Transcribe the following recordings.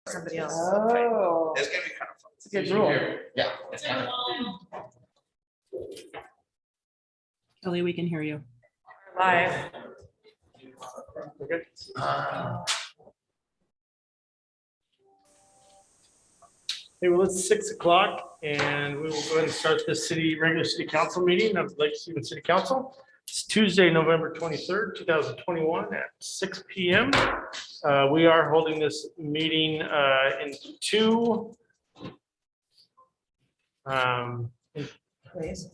somebody else. Oh, It's gonna be kind of fun. it's a good rule. Yeah. It's kind of fun. Kelly, we can hear you. Live. We're good. Okay, well, it's 6 o'clock and we will go ahead and start the regular city council meeting of Lake Stephen City Council. It's Tuesday, November 23rd, 2021 at 6 p.m. We are holding this meeting in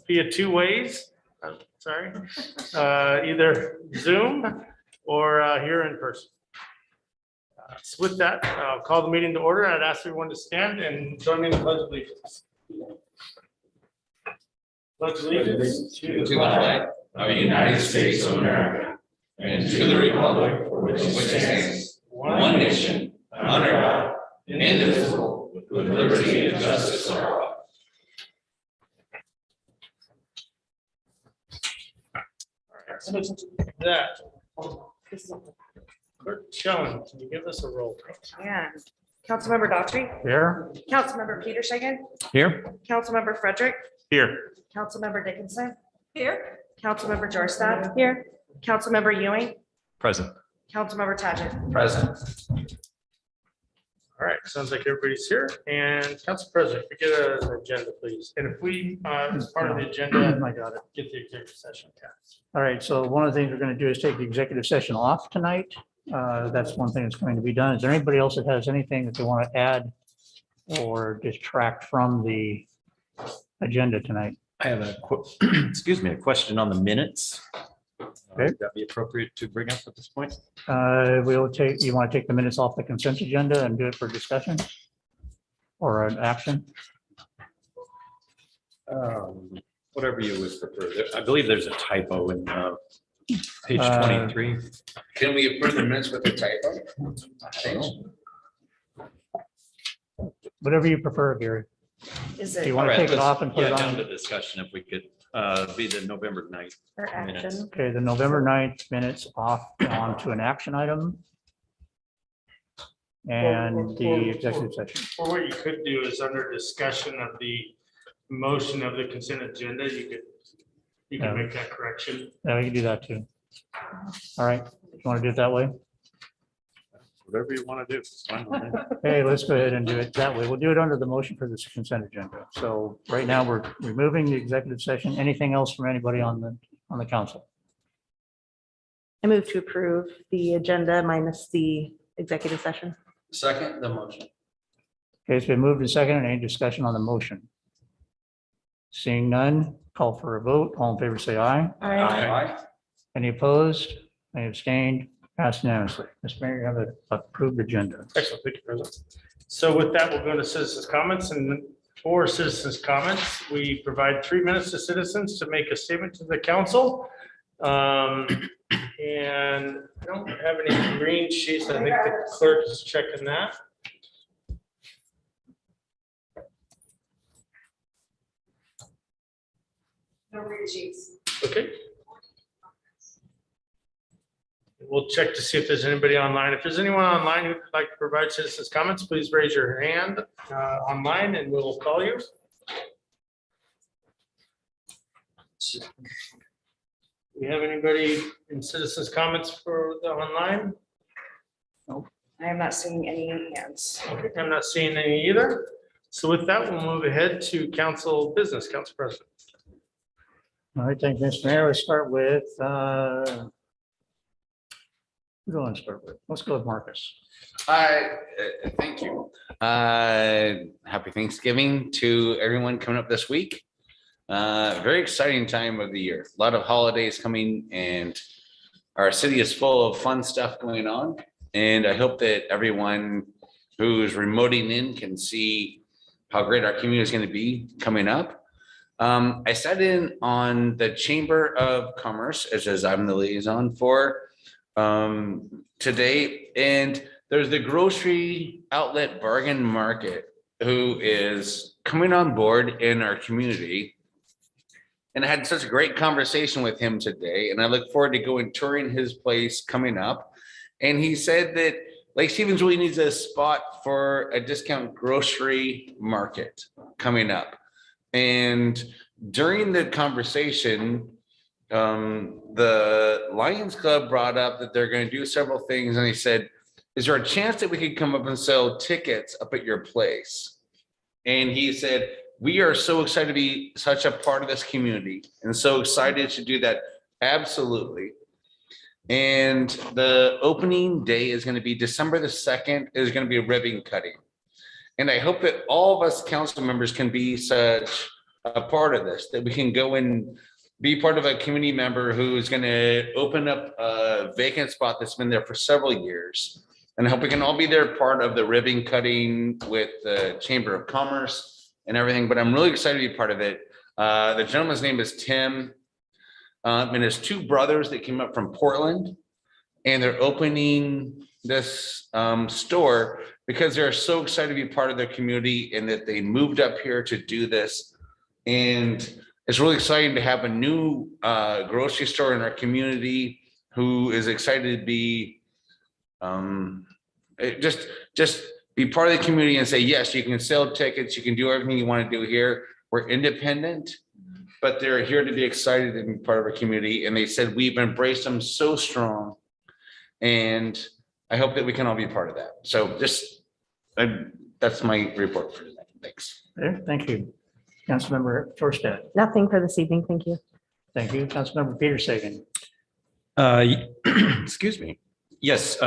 via two ways. Sorry, either Zoom or here in person. So with that, I'll call the meeting to order. I'd ask everyone to stand and join me in the pledge of allegiance. Pledge allegiance to To the flag of the United States of America and to the republic for which it stands, one nation, under God, indivisible, with liberty and justice for all. that. Clerk Schoen, can you give us a roll? Yeah. Councilmember Daughtry, Here. Councilmember Peterson, Here. Councilmember Frederick, Here. Councilmember Dickinson. Here. Councilmember Jorstad. Here. Councilmember Ewing, Present. Councilmember Tackett. Present. All right, sounds like everybody's here. And Council President, we get an agenda, please. And if we, as part of the agenda, I got it. get the executive session. All right, so one of the things we're going to do is take the executive session off tonight. That's one thing that's going to be done. Is there anybody else that has anything that they want to add or distract from the agenda tonight? I have excuse me, a question on the minutes. Okay. Would that be appropriate to bring up at this point? We'll take, you want to take the minutes off the consent agenda and do it for discussion or an action? Whatever you would prefer. I believe there's a typo in page 23. Can we approve the minutes with the typo? Thanks. Whatever you prefer, Gary. Is Do it you want to All right, take it let's- off and put yeah, it down on? to discussion if we could be the November 9th. for minutes. action? Okay, the November 9th minutes off onto an action item. And the executive session. Or what you could do is under discussion of the motion of the consent agenda, you Yeah. can make that correction. Yeah, we can do that too. All right, you want to do it that way? Whatever you want to do. It's fine with me. Hey, let's go ahead and do it that way. We'll do it under the motion for this consent agenda. So right now, we're removing the executive session. Anything else from anybody on the council? I move to approve the agenda minus the executive session. Second, the motion. Okay, it's been moved and seconded. Any discussion on the motion? Seeing none, call for a vote. All in favor, say aye. Aye. Any opposed? Any abstained? Passed unanimously. Mr. Mayor, you have an approved agenda. Excellent, thank you, President. So with that, we'll go to citizens' comments, and for citizens' comments, we provide 3 minutes to citizens to make a statement to the council. And I don't have any green sheets. I think the clerk is checking that. No read sheets. Okay. We'll check to see if there's anybody online. If there's anyone online who'd like to provide citizens' comments, please raise your hand online and we'll call you. We have anybody in citizens' comments for the online? I am not seeing any hands. Okay, I'm not seeing any either. So with that, we'll move ahead to council business. Council President. All right, thank you, Mr. Mayor. Let's start with, who do you want to start with? Let's go with Marcus. Thank you. Happy Thanksgiving to everyone coming up this week. Very exciting time of the year. A lot of holidays coming and our city is full of fun stuff going on. And I hope that everyone who's remoting in can see how great our community is going to be coming up. I sat in on the Chamber of Commerce, as I'm the liaison for today, and there's the grocery outlet bargain market who is coming on board in our community. And I had such a great conversation with him today, and I look forward to going touring his place coming up. And he said that Lake Stevens really needs a spot for a discount grocery market coming up. And during the conversation, the Lions Club brought up that they're going to do several things. And they said, is there a chance that we could come up and sell tickets up at your place? And he said, we are so excited to be such a part of this community and so excited to do that. Absolutely. And the opening day is going to be December the 2nd. Is going to be a ribbon cutting. And I hope that all of us council members can be such a part of this, that we can go and be part of a community member who is going to open up a vacant spot that's been there for several years. And I hope we can all be there part of the ribbon cutting with the Chamber of Commerce and everything. But I'm really excited to be part of it. The gentleman's name is Tim. And his two brothers that came up from Portland, and they're opening this store because they're so excited to be part of their community and that they moved up here to do this. And it's really exciting to have a new grocery store in our community who is excited to be just be part of the community and say, yes, you can sell tickets, you can do everything you want to do here. We're independent, but they're here to be excited and be part of our community. And they said, we've embraced them so strong. And I hope that we can all be part of that. So just, that's my report for today. Thanks. There, thank you. Councilmember Torstad. Nothing for this evening. Thank you. Thank you. Councilmember Peter Sagan. Excuse me. Yes,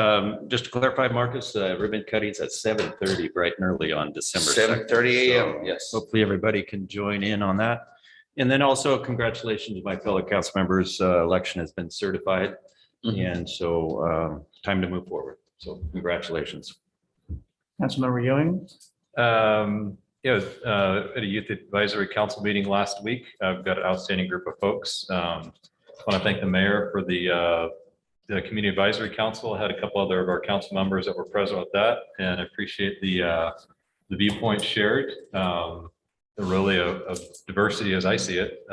just to clarify, Marcus, ribbon cuttings at 7:30, bright and early on December 2nd. 7:30 a.m. So Yes. hopefully everybody can join in on that. And then also congratulations to my fellow council members. Election has been certified. And so time to move forward. So congratulations. Councilmember Ewing. Yeah, at a youth advisory council meeting last week, I've got an outstanding group of folks. I want to thank the mayor for the community advisory council. I had a couple other of our council members that were present with that, and I appreciate the viewpoints shared. Really a diversity as I see it,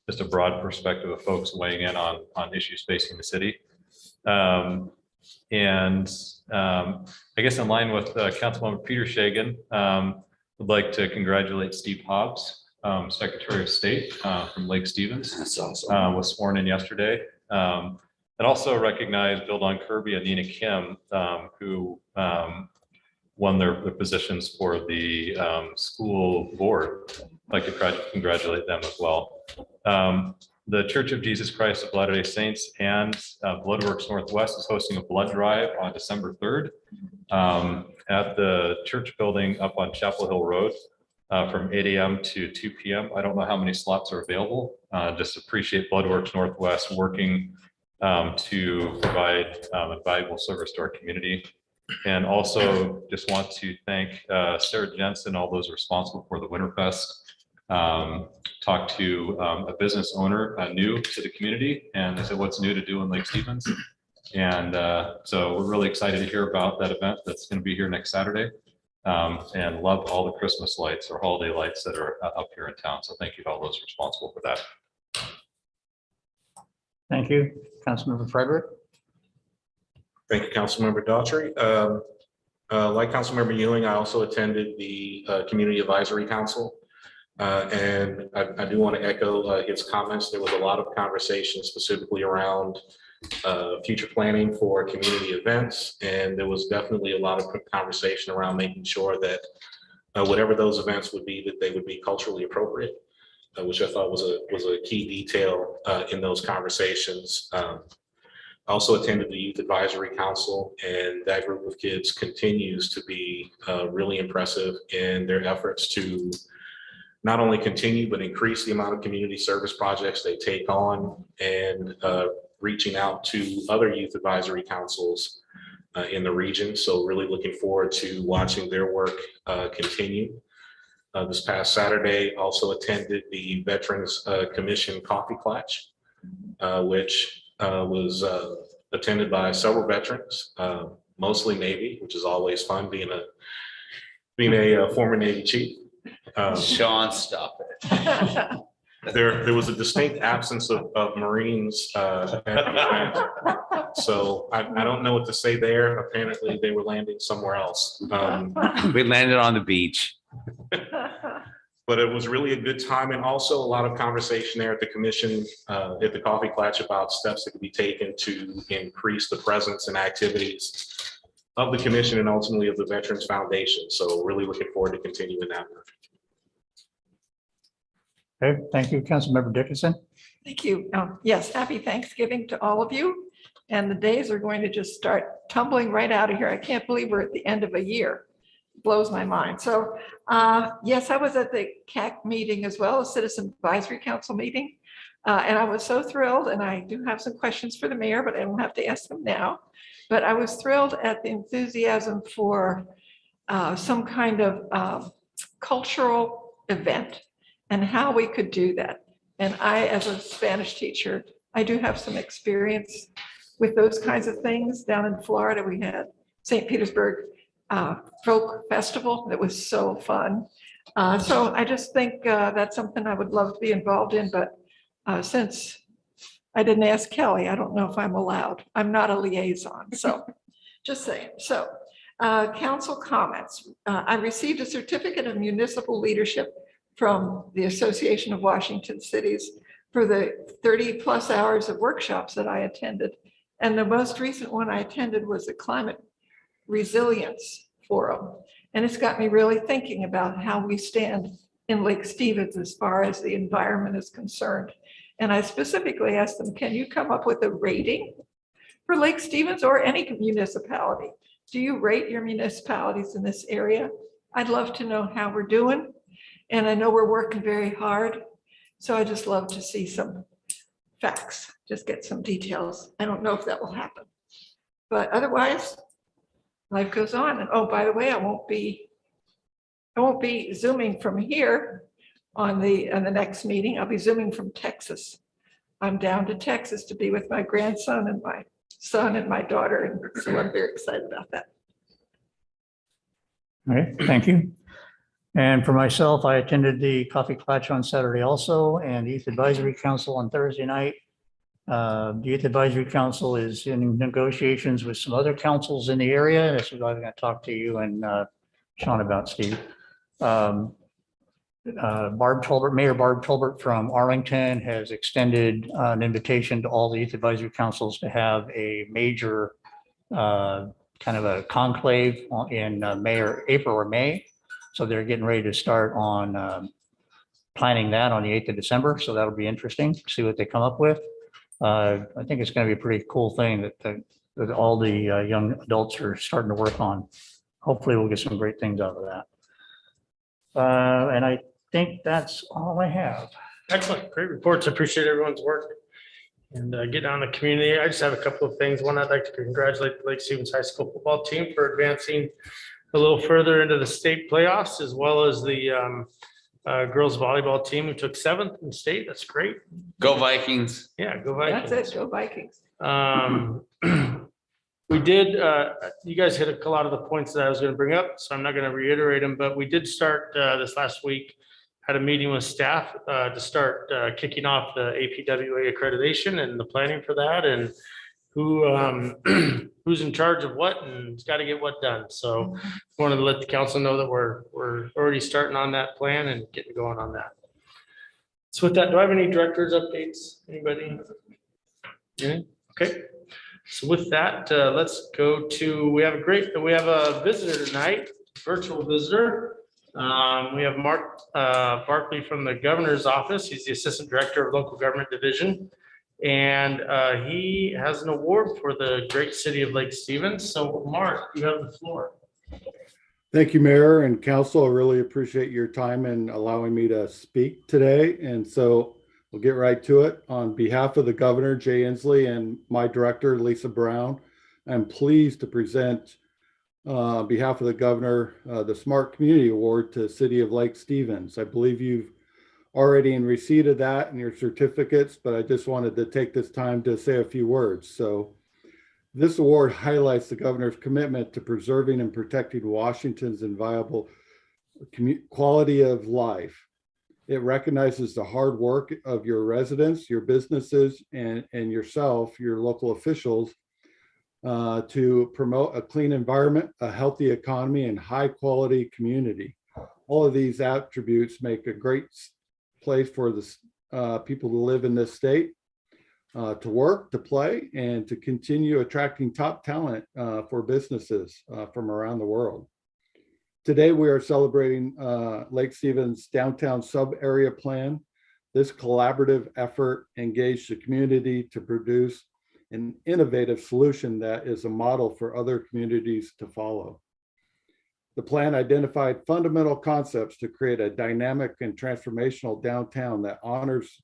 just a broad perspective of folks weighing in on issues facing the city. I guess in line with Councilmember Peter Shagan, would like to congratulate Steve Hobbs, Secretary of State from Lake Stevens. That's awesome. Was sworn in yesterday. And also recognize Bill Don Kirby and Nina Kim, who won their positions for the school board. I'd like to congratulate them as well. The Church of Jesus Christ of Latter-day Saints and Bloodworks Northwest is hosting a blood drive on December 3rd at the church building up on Chapel Hill Road from 8 a.m. to 2 p.m. I don't know how many slots are available. Just appreciate Bloodworks Northwest working to provide a valuable service to our community. And also just want to thank Sarah Jensen, all those responsible for the Winterfest. Talked to a business owner new to the community, and they said, what's new to do in Lake Stevens? And so we're really excited to hear about that event that's going to be here next Saturday, and love all the Christmas lights or holiday lights that are up here in town. So thank you to all those responsible for that. Thank you. Councilmember Frederick. Thank you, Councilmember Daughtry. Like Councilmember Ewing, I also attended the Community Advisory Council. And I do want to echo his comments. There was a lot of conversation specifically around future planning for community events. And there was definitely a lot of conversation around making sure that whatever those events would be, that they would be culturally appropriate, which I thought was a key detail in those conversations. I also attended the Youth Advisory Council, and that group of kids continues to be really impressive in their efforts to not only continue, but increase the amount of community service projects they take on, and reaching out to other youth advisory councils in the region. So really looking forward to watching their work continue. This past Saturday, also attended the Veterans Commission Coffee Klatch, which was attended by several veterans, mostly Navy, which is always fun being a former Navy chief. Sean, stop it. There was a distinct absence of Marines. At the event. So I don't know what to say there. Apparently, they were landing somewhere else. We landed on the beach. But it was really a good time, and also a lot of conversation there at the commission, at the coffee klatch, about steps that could be taken to increase the presence and activities of the commission and ultimately of the Veterans Foundation. So really looking forward to continuing that work. Okay, thank you, Councilmember Dickinson. Thank you. Yes, happy Thanksgiving to all of you. And the days are going to just start tumbling right out of here. I can't believe we're at the end of a year. Blows my mind. So yes, I was at the CAC meeting as well, a Citizen Advisory Council meeting. And I was so thrilled, and I do have some questions for the mayor, but I don't have to ask them now. But I was thrilled at the enthusiasm for some kind of cultural event and how we could do that. And I, as a Spanish teacher, I do have some experience with those kinds of things. Down in Florida, we had St. Petersburg Folk Festival that was so fun. So I just think that's something I would love to be involved in, but since I didn't ask Kelly, I don't know if I'm allowed. I'm not a liaison, so just saying. So council comments. I received a certificate of municipal leadership from the Association of Washington Cities for the 30+ hours of workshops that I attended. And the most recent one I attended was the Climate Resilience Forum. And it's got me really thinking about how we stand in Lake Stevens as far as the environment is concerned. And I specifically asked them, can you come up with a rating for Lake Stevens or any municipality? Do you rate your municipalities in this area? I'd love to know how we're doing. And I know we're working very hard. So I just love to see some facts, just get some details. I don't know if that will happen. But otherwise, life goes on. And oh, by the way, I won't be Zooming from here on the next meeting. I'll be Zooming from Texas. I'm down to Texas to be with my grandson and my son and my daughter. And so I'm very excited about that. All right, thank you. And for myself, I attended the Coffee Klatch on Saturday also, and the Youth Advisory Council on Thursday night. The Youth Advisory Council is in negotiations with some other councils in the area. This is what I'm going to talk to you and Sean about, Steve. Barb Tolbert, Mayor Barb Tolbert from Arlington has extended an invitation to all the Youth Advisory Councils to have a major kind of a conclave in April or May. So they're getting ready to start on planning that on the 8th of December. So that'll be interesting to see what they come up with. I think it's going to be a pretty cool thing that all the young adults are starting to work on. Hopefully we'll get some great things out of that. And I think that's all I have. Excellent, great reports. I appreciate everyone's work and getting on the community. I just have a couple of things. One, I'd like to congratulate the Lake Stevens High School football team for advancing a little further into the state playoffs, as well as the girls volleyball team who took 7th in state. That's great. Go Vikings. Yeah, go Vikings. That's it, go Vikings. We did, you guys hit a lot of the points that I was going to bring up, so I'm not going to reiterate them, but we did start this last week, had a meeting with staff to start kicking off the APWA accreditation and the planning for that, and who's in charge of what and it's got to get what done. So wanted to let the council know that we're already starting on that plan and getting going on that. So with that, do I have any directors updates? Anybody? Any? Okay. So with that, let's go to, we have a visitor tonight, virtual visitor. We have Mark Barkley from the governor's office. He's the assistant director of local government division. And he has an award for the great city of Lake Stevens. So Mark, you have the floor. Thank you, Mayor and Council. I really appreciate your time and allowing me to speak today. And so we'll get right to it. On behalf of the Governor, Jay Inslee, and my director, Lisa Brown, I'm pleased to present on behalf of the Governor, the Smart Community Award to the City of Lake Stevens. I believe you've already in receipt of that and your certificates, but I just wanted to take this time to say a few words. So this award highlights the governor's commitment to preserving and protecting Washington's inviolable quality of life. It recognizes the hard work of your residents, your businesses, and yourself, your local officials, to promote a clean environment, a healthy economy, and high quality community. All of these attributes make a great place for the people to live in this state, to work, to play, and to continue attracting top talent for businesses from around the world. Today, we are celebrating Lake Stevens Downtown Sub-Area Plan. This collaborative effort engaged the community to produce an innovative solution that is a model for other communities to follow. The plan identified fundamental concepts to create a dynamic and transformational downtown that honors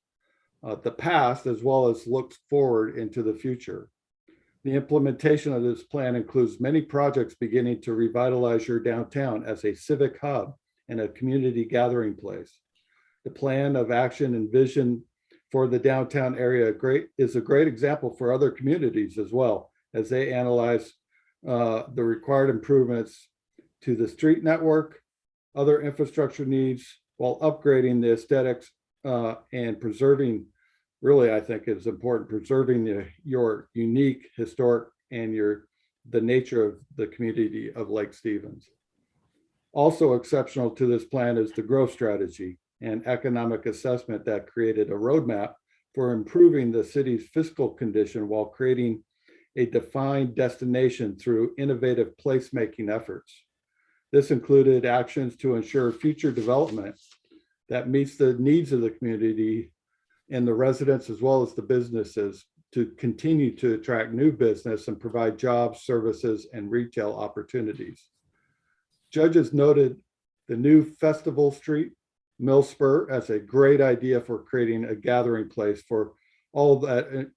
the past as well as looks forward into the future. The implementation of this plan includes many projects beginning to revitalize your downtown as a civic hub and a community gathering place. The plan of action and vision for the downtown area is a great example for other communities as well, as they analyze the required improvements to the street network, other infrastructure needs, while upgrading the aesthetics and preserving, really, I think it's important, preserving your unique historic and the nature of the community of Lake Stevens. Also exceptional to this plan is the growth strategy and economic assessment that created a roadmap for improving the city's fiscal condition while creating a defined destination through innovative placemaking efforts. This included actions to ensure future development that meets the needs of the community and the residents as well as the businesses to continue to attract new business and provide jobs, services, and retail opportunities. Judges noted the new Festival Street Mill Spur as a great idea for creating a gathering place for all that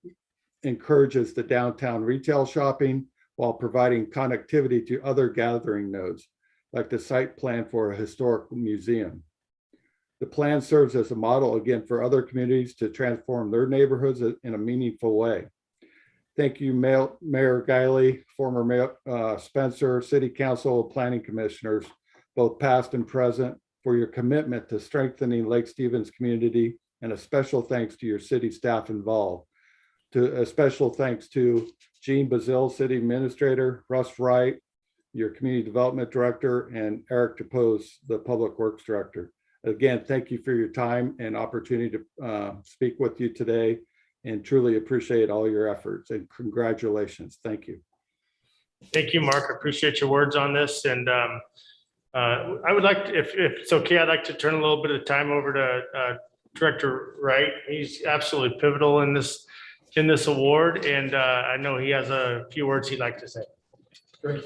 encourages the downtown retail shopping while providing connectivity to other gathering nodes, like the site plan for a historic museum. The plan serves as a model again for other communities to transform their neighborhoods in a meaningful way. Thank you, Mayor Guiley, former Mayor Spencer, City Council, Planning Commissioners, both past and present, for your commitment to strengthening Lake Stevens community, and a special thanks to your city staff involved. A special thanks to Jean Bazil, City Administrator, Russ Wright, your Community Development Director, and Eric DePose, the Public Works Director. Again, thank you for your time and opportunity to speak with you today, and truly appreciate all your efforts, and congratulations. Thank you. Thank you, Mark. I appreciate your words on this. And I would like to, if it's okay, I'd like to turn a little bit of time over to Director Wright. He's absolutely pivotal in this award, and I know he has a few words he'd like to say. Great.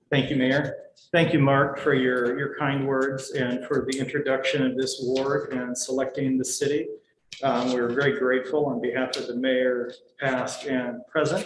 Thank you, Mayor. Thank you, Mark, for your kind words and for the introduction of this award and selecting the city. We're very grateful on behalf of the mayor, past and present.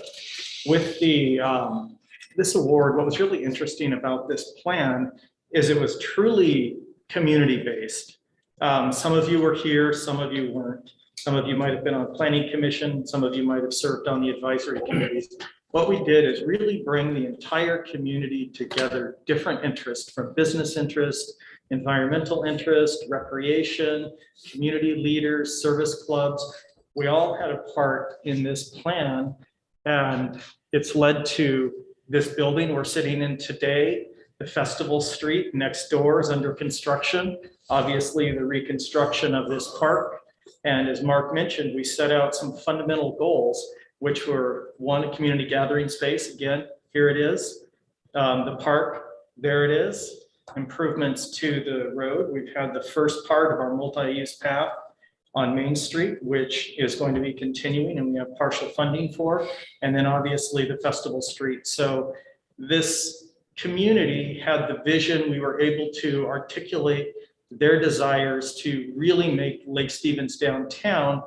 With this award, what was really interesting about this plan is it was truly community-based. Some of you were here, some of you weren't. Some of you might have been on a planning commission, some of you might have served on the advisory committees. What we did is really bring the entire community together, different interests, from business interest, environmental interest, recreation, community leaders, service clubs. We all had a part in this plan, and it's led to this building we're sitting in today. The Festival Street next door is under construction. Obviously, the reconstruction of this park. And as Mark mentioned, we set out some fundamental goals, which were, one, a community gathering space. Again, here it is. The park, there it is. Improvements to the road. We've had the first part of our multi-use path on Main Street, which is going to be continuing, and we have partial funding for. And then obviously the Festival Street. So this community had the vision. We were able to articulate their desires to really make Lake Stevens downtown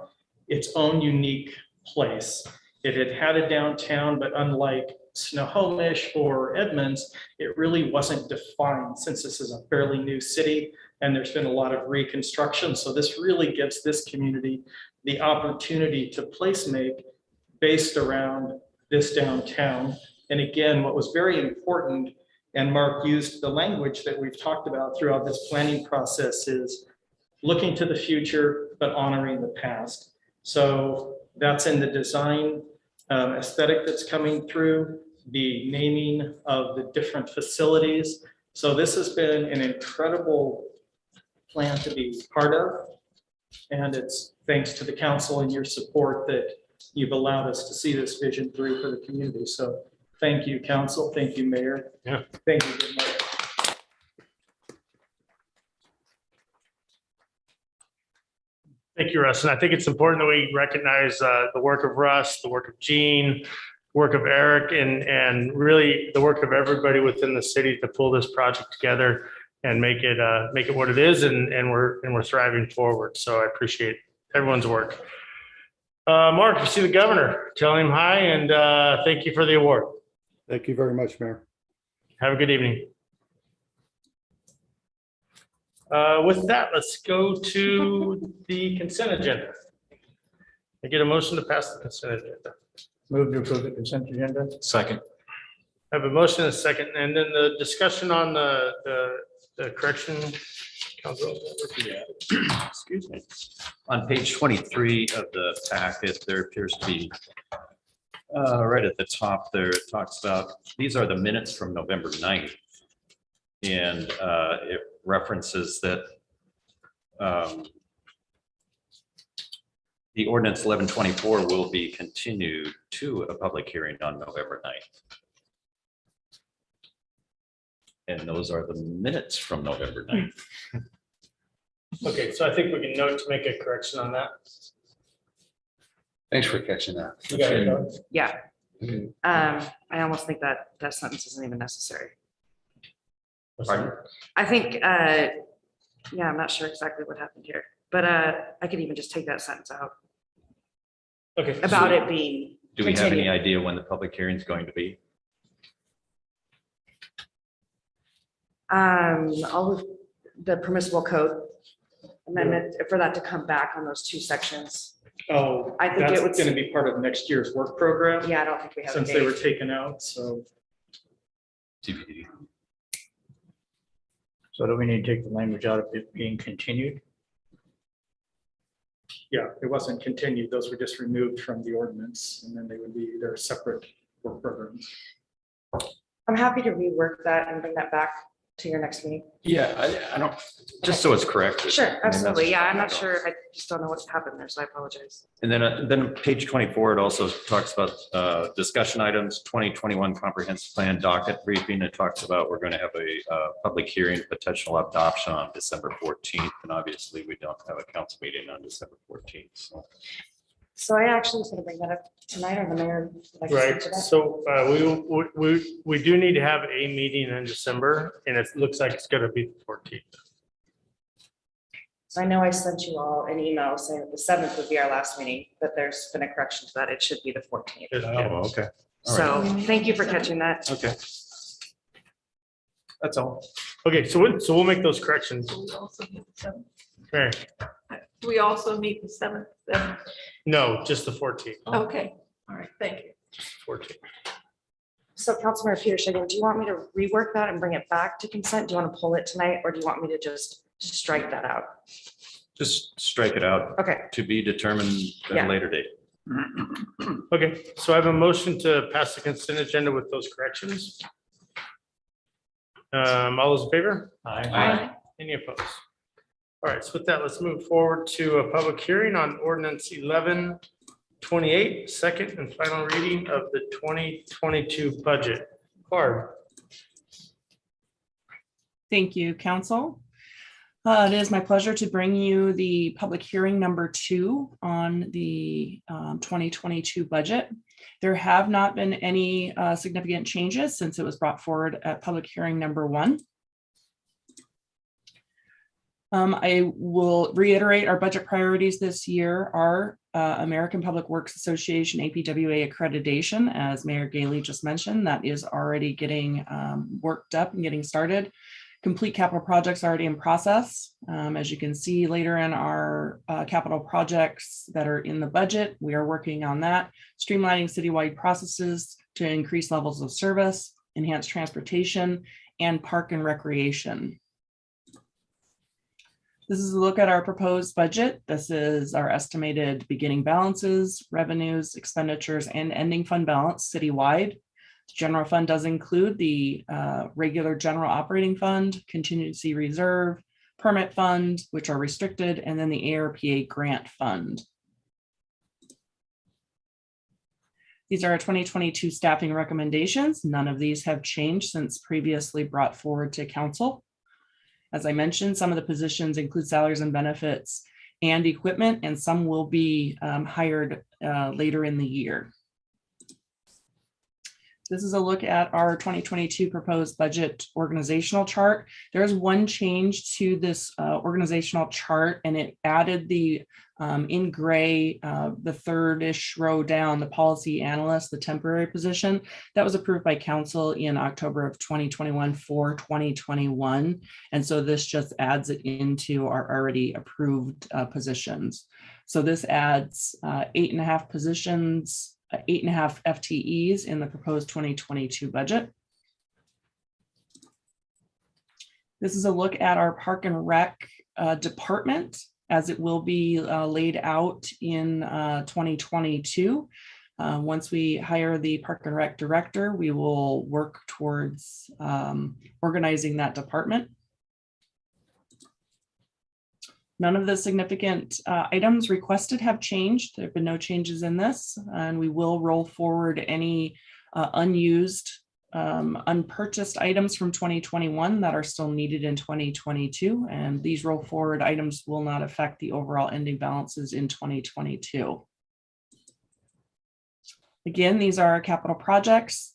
its own unique place. It had a downtown, but unlike Snohomish or Edmonds, it really wasn't defined, since this is a fairly new city and there's been a lot of reconstruction. So this really gives this community the opportunity to place make based around this downtown. And again, what was very important, and Mark used the language that we've talked about throughout this planning process, is looking to the future, but honoring the past. So that's in the design aesthetic that's coming through, the naming of the different facilities. So this has been an incredible plan to be part of. And it's thanks to the council and your support that you've allowed us to see this vision through for the community. So thank you, council. Thank you, mayor. Yeah. Thank you. Good night. Thank you, Russ. And I think it's important that we recognize the work of Russ, the work of Gene, work of Eric, and really the work of everybody within the city to pull this project together and make it what it is. And we're thriving forward. So I appreciate everyone's work. Mark, you see the governor, tell him hi and thank you for the award. Thank you very much, Mayor. Have a good evening. With that, let's go to the consent agenda. I get a motion to pass the consent agenda. Move to approve the consent agenda. Second. I have a motion and a second, and then the discussion on the correction. Council. Excuse me. On page 23 of the packet, there appears to be right at the top there, it talks about, these are the minutes from November 9th. And it references that the ordinance 1124 will be continued to a public hearing on November 9th. And those are the minutes from November 9th. Okay, so I think we can note to make a correction on that. Thanks for catching that. You got it, Doug? Yeah. Mhm. I almost think that sentence isn't even necessary. Pardon? I think, yeah, I'm not sure exactly what happened here, but I could even just take that sentence out Okay. about it being. Do we have any continued. idea when the public hearing is going to be? All of the permissible code amendment for that to come back on those two sections. Oh, I think that's it would- going to be part of next year's work program. Yeah, I don't think we have a Since they were date. taken out, so. TBD. So do we need to take the language out of it being continued? Yeah, it wasn't continued. Those were just removed from the ordinance and then they would be their separate work programs. I'm happy to rework that and bring that back to your next meeting. Yeah, I don't, just so it's correct. Sure, absolutely. Yeah, I'm not sure. I just don't know what's happened there, so I apologize. And then page 24, it also talks about discussion items, 2021 comprehensive plan docket briefing. It talks about we're going to have a public hearing, potential adoption on December 14th. And obviously we don't have a council meeting on December 14th. So I actually was gonna bring that up tonight, or the mayor. would like to speak Right, to that? so we do need to have a meeting in December and it looks like it's gonna be the 14th. So I know I sent you all an email saying that the 7th would be our last meeting, but there's been a correction to that. It should be the 14th. Oh, okay. All So thank you for catching that. Okay. That's all. Okay, so we'll make those corrections. We also meet the 7th. Okay, Do we also meet the 7th? no, just the 14th. Okay, all right, thank you. 14th. So Councilmember Peter Shagan, do you want me to rework that and bring it back to consent? Do you want to pull it tonight, or do you want me to just strike that out? Just strike it out Okay, to be determined at Yeah. a later date. Okay, so I have a motion to pass the consent agenda with those corrections. All those in favor? Aye. Any opposed? All right, so with that, let's move forward to a public hearing on ordinance 1128, second and final reading of the 2022 budget. Barb. Thank you, council. It is my pleasure to bring you the public hearing number 2 on the 2022 budget. There have not been any significant changes since it was brought forward at public hearing number 1. I will reiterate our budget priorities this year are American Public Works Association APWA accreditation, as Mayor Gailey just mentioned. That is already getting worked up and getting started. Complete capital projects already in process. As you can see later in our capital projects that are in the budget, we are working on that. Streamlining citywide processes to increase levels of service, enhance transportation, and park and recreation. This is a look at our proposed budget. This is our estimated beginning balances, revenues, expenditures, and ending fund balance citywide. General fund does include the regular general operating fund, contingency reserve, permit fund, which are restricted, and then the ARPA grant fund. These are our 2022 staffing recommendations. None of these have changed since previously brought forward to council. As I mentioned, some of the positions include salaries and benefits and equipment, and some will be hired later in the year. This is a look at our 2022 proposed budget organizational chart. There is one change to this organizational chart, and it added the in gray, the third-ish row down, the policy analyst, the temporary position that was approved by council in October of 2021 for 2021. And so this just adds it into our already approved positions. So this adds 8.5 positions, 8.5 FTEs in the proposed 2022 budget. This is a look at our Park and Rec department as it will be laid out in 2022. Once we hire the Park and Rec director, we will work towards organizing that department. None of the significant items requested have changed. There have been no changes in this, and we will roll forward any unused, unpurchased items from 2021 that are still needed in 2022. And these roll forward items will not affect the overall ending balances in 2022. Again, these are our capital projects.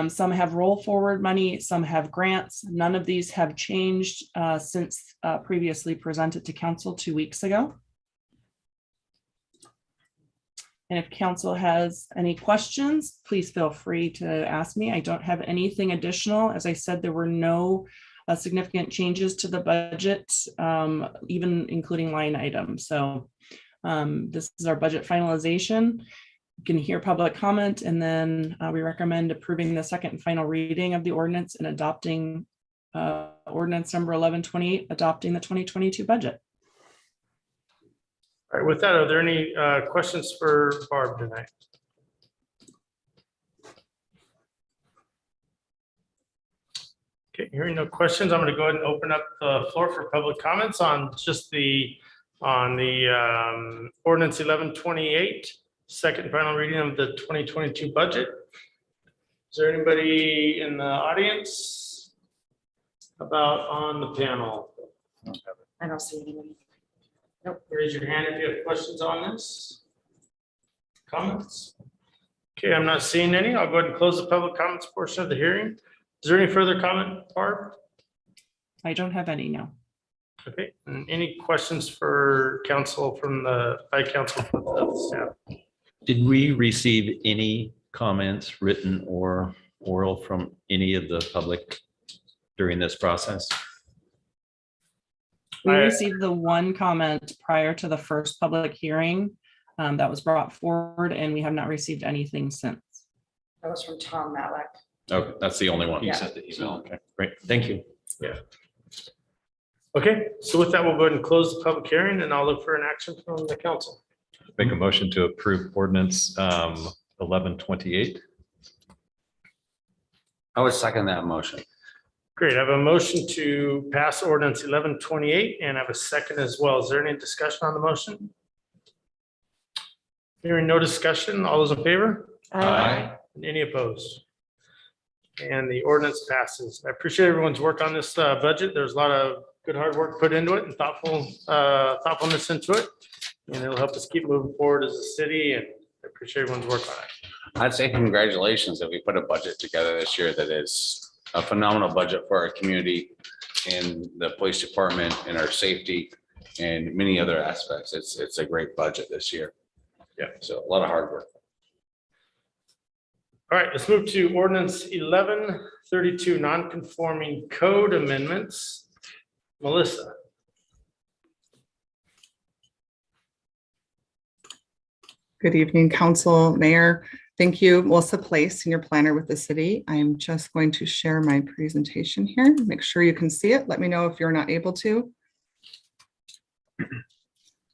Some have roll forward money, some have grants. None of these have changed since previously presented to council 2 weeks ago. And if council has any questions, please feel free to ask me. I don't have anything additional. As I said, there were no significant changes to the budget, even including line items. So this is our budget finalization. You can hear public comment, and then we recommend approving the second and final reading of the ordinance and adopting ordinance number 1128, adopting the 2022 budget. All right, with that, are there any questions for Barb tonight? Okay, hearing no questions, I'm going to go ahead and open up the floor for public comments on just the ordinance 1128. Second and final reading of the 2022 budget. Is there anybody in the audience about on the panel? I don't see anyone. Nope. Raise your hand if you have questions on this. Comments? Okay, I'm not seeing any. I'll go ahead and close the public comments portion of the hearing. Is there any further comment, Barb? I don't have any, no. Okay, and any questions for council from the council of the staff? Did we receive any comments, written or oral, from any of the public during this process? We received the one comment prior to the first public hearing that was brought forward, and we have not received anything since. That was from Tom Malik. Okay, that's the only one. Yeah. You sent the email. Okay, great. Thank you. Yeah. Okay, so with that, we'll go ahead and close the public hearing, and I'll look for an action from the council. Make a motion to approve ordinance 1128. I would second that motion. Great, I have a motion to pass ordinance 1128, and I have a second as well. Is there any discussion on the motion? Hearing no discussion, all those in favor? Aye. And any opposed? And the ordinance passes. I appreciate everyone's work on this budget. There's a lot of good hard work put into it and thoughtfulness into it. And it'll help us keep moving forward as a city, and I appreciate everyone's work on it. I'd say congratulations that we put a budget together this year that is a phenomenal budget for our community and the police department and our safety and many other aspects. It's a great budget this year. Yeah. So a lot of hard work. All right, let's move to ordinance 1132, non-conforming code amendments. Melissa. Good evening, council, mayor. Thank you, Melissa Place, senior planner with the city. I'm just going to share my presentation here. Make sure you can see it. Let me know if you're not able to.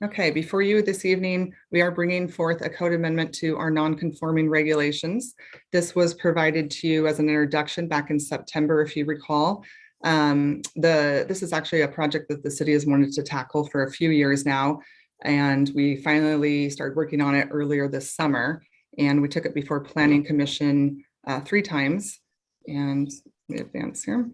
Okay, before you this evening, we are bringing forth a code amendment to our non-conforming regulations. This was provided to you as an introduction back in September, if you recall. This is actually a project that the city has wanted to tackle for a few years now. And we finally started working on it earlier this summer. And we took it before Planning Commission 3 times. And let me advance here.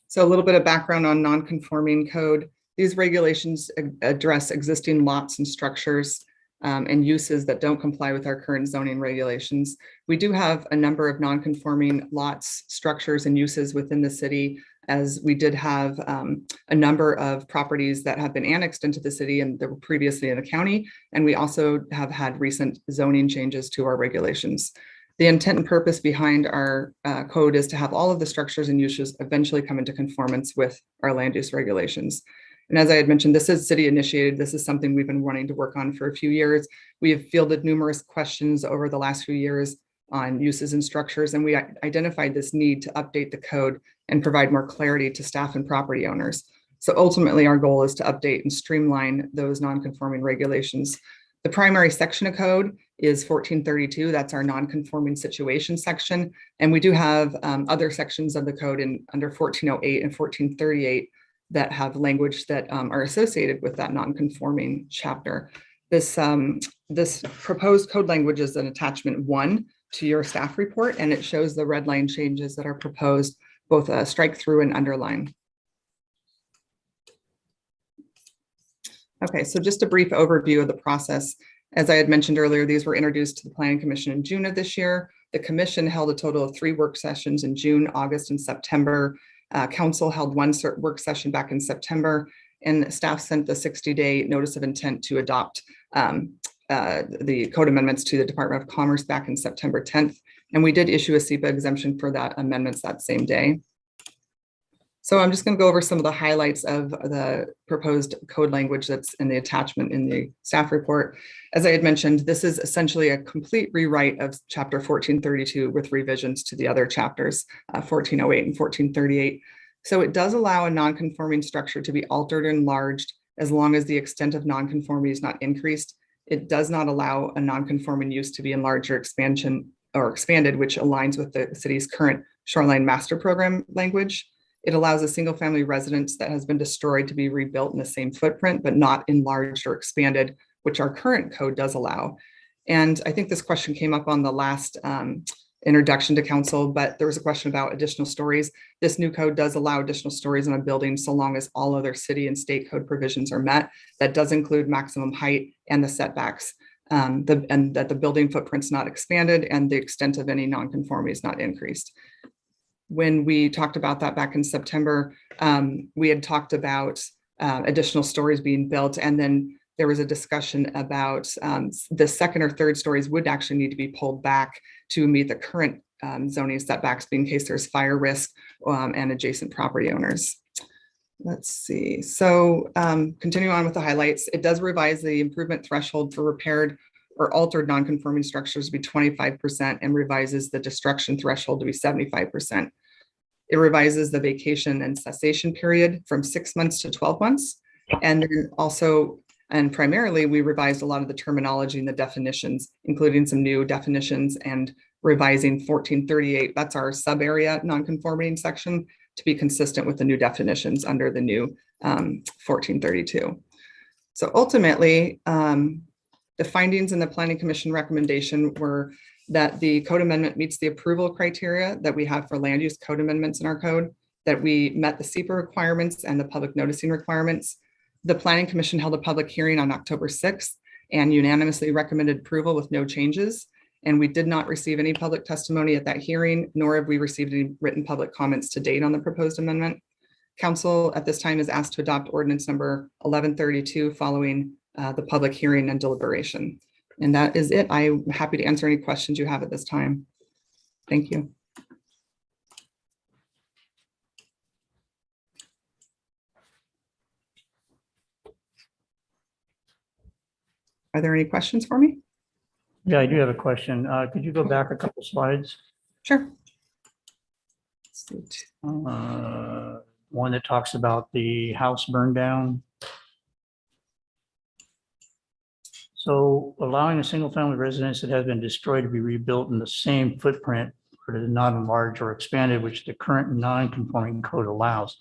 So a little bit of background on non-conforming code. These regulations address existing lots and structures and uses that don't comply with our current zoning regulations. We do have a number of non-conforming lots, structures, and uses within the city, as we did have a number of properties that have been annexed into the city and that were previously in the county. And we also have had recent zoning changes to our regulations. The intent and purpose behind our code is to have all of the structures and uses eventually come into conformance with our land use regulations. And as I had mentioned, this is city initiated. This is something we've been wanting to work on for a few years. We have fielded numerous questions over the last few years on uses and structures, and we identified this need to update the code and provide more clarity to staff and property owners. So ultimately, our goal is to update and streamline those non-conforming regulations. The primary section of code is 1432. That's our non-conforming situation section. And we do have other sections of the code under 1408 and 1438 that have language that are associated with that non-conforming chapter. This proposed code language is an attachment 1 to your staff report, and it shows the red line changes that are proposed, both strike through and underline. Okay, so just a brief overview of the process. As I had mentioned earlier, these were introduced to the Planning Commission in June of this year. The commission held a total of 3 work sessions in June, August, and September. Council held 1 work session back in September, and staff sent the 60-day notice of intent to adopt the code amendments to the Department of Commerce back in September 10th. And we did issue a SEPA exemption for that amendments that same day. So I'm just going to go over some of the highlights of the proposed code language that's in the attachment in the staff report. As I had mentioned, this is essentially a complete rewrite of chapter 1432 with revisions to the other chapters, 1408 and 1438. So it does allow a non-conforming structure to be altered and enlarged as long as the extent of non-conformity is not increased. It does not allow a non-conforming use to be enlarged or expanded, which aligns with the city's current shoreline master program language. It allows a single family residence that has been destroyed to be rebuilt in the same footprint, but not enlarged or expanded, which our current code does allow. And I think this question came up on the last introduction to council, but there was a question about additional stories. This new code does allow additional stories in a building so long as all other city and state code provisions are met. That does include maximum height and the setbacks, and that the building footprint's not expanded and the extent of any nonconformity is not increased. When we talked about that back in September, we had talked about additional stories being built, and then there was a discussion about the second or third stories would actually need to be pulled back to meet the current zoning setbacks in case there's fire risk and adjacent property owners. Let's see. So continuing on with the highlights, it does revise the improvement threshold for repaired or altered non-conforming structures to be 25% and revises the destruction threshold to be 75%. It revises the vacation and cessation period from 6 months to 12 months. And then also, and primarily, we revised a lot of the terminology and the definitions, including some new definitions and revising 1438. That's our sub area non-conforming section to be consistent with the new definitions under the new 1432. So ultimately, the findings in the Planning Commission recommendation were that the code amendment meets the approval criteria that we have for land use code amendments in our code, that we met the SEPA requirements and the public noticing requirements. The Planning Commission held a public hearing on October 6th and unanimously recommended approval with no changes. And we did not receive any public testimony at that hearing, nor have we received any written public comments to date on the proposed amendment. Council at this time is asked to adopt ordinance number 1132 following the public hearing and deliberation. And that is it. I'm happy to answer any questions you have at this time. Thank you. Are there any questions for me? Yeah, I do have a question. Could you go back a couple slides? Sure. One that talks about the house burned down. So allowing a single-family residence that has been destroyed to be rebuilt in the same footprint or to not enlarge or expanded, which the current non-conforming code allows.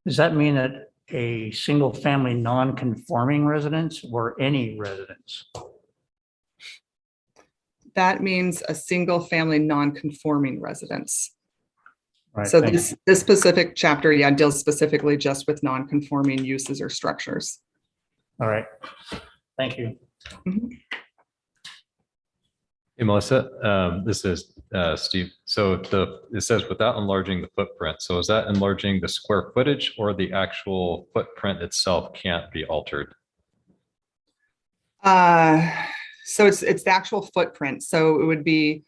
Does that mean that a single-family non-conforming residence or any residence? That means a single-family non-conforming residence. Right, So thank this specific chapter, yeah, deals specifically just with non-conforming uses or structures. All right, thank you. Hey, Melissa, this is Steve. So it says without enlarging the footprint. So is that enlarging the square footage or the actual footprint itself can't be altered? So it's the actual footprint. So it would be,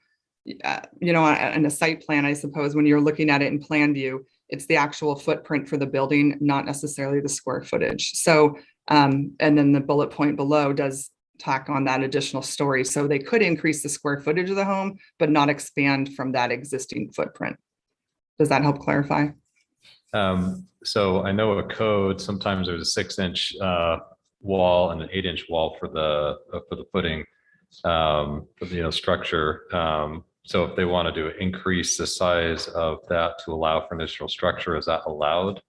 on a site plan, I suppose, when you're looking at it in plan view, it's the actual footprint for the building, not necessarily the square footage. So, and then the bullet point below does tack on that additional story. So they could increase the square footage of the home, but not expand from that existing footprint. Does that help clarify? So I know a code, sometimes there's a 6-inch wall and an 8-inch wall for the footing, for the structure. So if they wanted to increase the size of that to allow for additional structure, is that allowed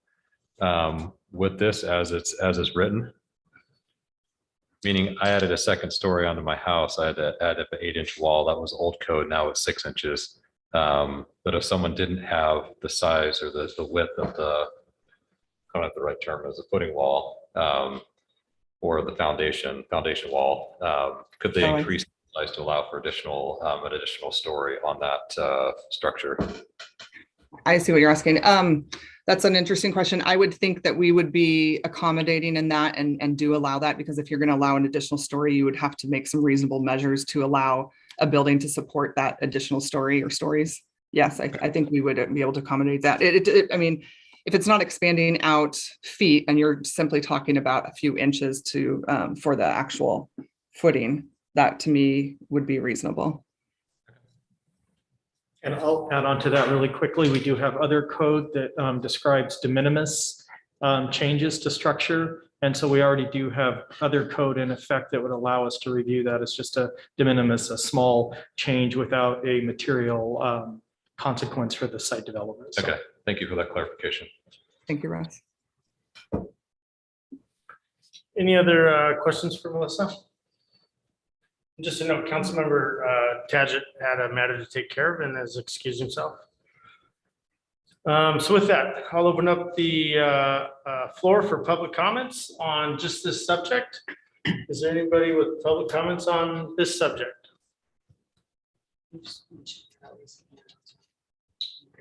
with this as it's written? Meaning I added a second story onto my house. I had to add up an 8-inch wall. That was old code. Now it's 6 inches. But if someone didn't have the size or the width of the, I don't know if the right term is, a footing wall, or the foundation wall, could they increase the size to allow for an additional story on that structure? I see what you're asking. That's an interesting question. I would think that we would be accommodating in that and do allow that, because if you're going to allow an additional story, you would have to make some reasonable measures to allow a building to support that additional story or stories. Yes, I think we would be able to accommodate that. I mean, if it's not expanding out feet and you're simply talking about a few inches to for the actual footing, that to me would be reasonable. And I'll add on to that really quickly. We do have other code that describes de minimis changes to structure. And so we already do have other code in effect that would allow us to review that. It's just a de minimis, a small change without a material consequence for the site development. So. Okay, thank you for that clarification. Thank you, Russ. Any other questions for Melissa? Just to note, Councilmember Tadgett had a matter to take care of and has excused himself. So with that, I'll open up the floor for public comments on just this subject. Is there anybody with public comments on this subject?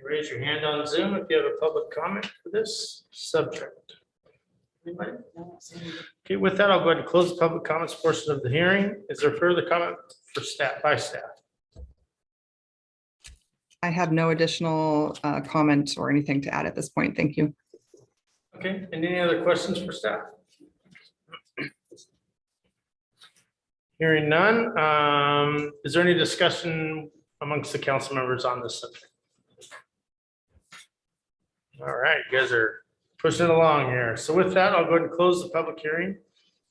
Raise your hand on Zoom if you have a public comment for this subject. Anybody? Okay, with that, I'll go ahead and close the public comments portion of the hearing. Is there further comment for staff, by staff? I have no additional comment or anything to add at this point. Thank you. Okay, and any other questions for staff? Hearing none. Is there any discussion amongst the council members on this subject? All right, you guys are pushing it along here. So with that, I'll go ahead and close the public hearing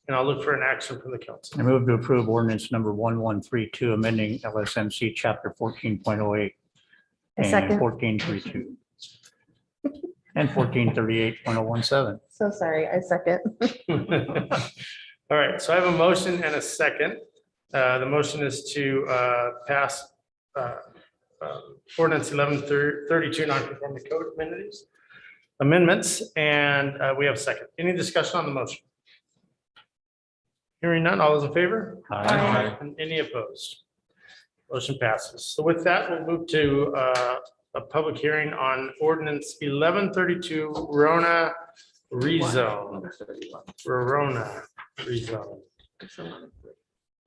and I'll look for an action from the council. I move to approve ordinance number 1132, amending LSMC chapter 14.08 and second. 1432 and 1438.017. So sorry, I second. All right, so I have a motion and a second. The motion is to pass ordinance 1132 non-conforming code amendments, and we have a second. Any discussion on the motion? Hearing none, all those in favor? Aye. And any opposed? Motion passes. So with that, we'll move to a public hearing on ordinance 1132 Rona rezone. Rona rezone.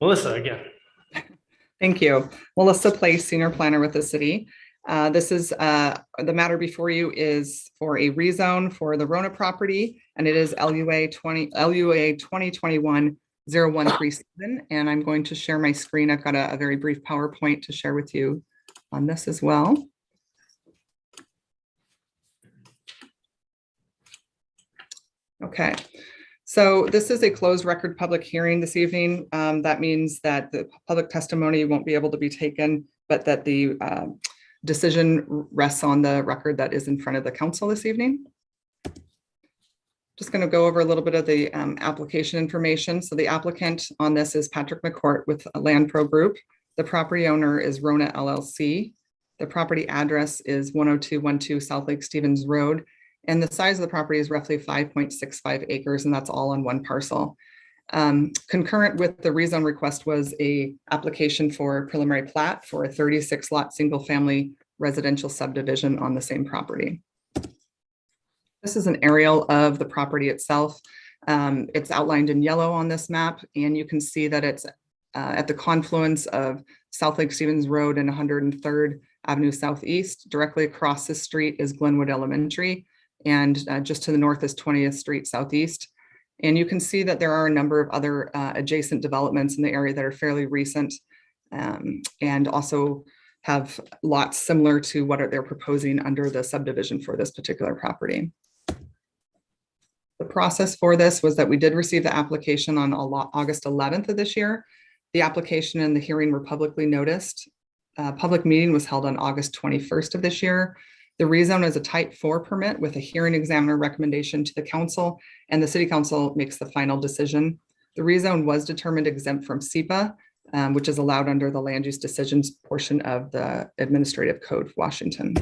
Melissa, again. Thank you. Melissa Place, Senior Planner with the city. This is the matter before you is for a rezone for the Rona property, and it is LUA 2021-0137. And I'm going to share my screen. I've got a very brief PowerPoint to share with you on this as well. Okay, So this is a closed record public hearing this evening. That means that the public testimony won't be able to be taken, but that the decision rests on the record that is in front of the council this evening. Just going to go over a little bit of the application information. So the applicant on this is Patrick McCourt with Land Pro Group. The property owner is Rona LLC. The property address is 10212 South Lake Stevens Road. And the size of the property is roughly 5.65 acres, and that's all on one parcel. Concurrent with the rezone request was a application for preliminary plat for a 36 lot single family residential subdivision on the same property. This is an aerial of the property itself. It's outlined in yellow on this map, and you can see that it's at the confluence of South Lake Stevens Road and 103rd Avenue Southeast. Directly across the street is Glenwood Elementary, and just to the north is 20th Street Southeast. And you can see that there are a number of other adjacent developments in the area that are fairly recent and also have lots similar to what they're proposing under the subdivision for this particular property. The process for this was that we did receive the application on August 11th of this year. The application and the hearing were publicly noticed. Public meeting was held on August 21st of this year. The rezone is a type 4 permit with a hearing examiner recommendation to the council, and the city council makes the final decision. The rezone was determined exempt from SEPA, which is allowed under the land use decisions portion of the Administrative Code of Washington.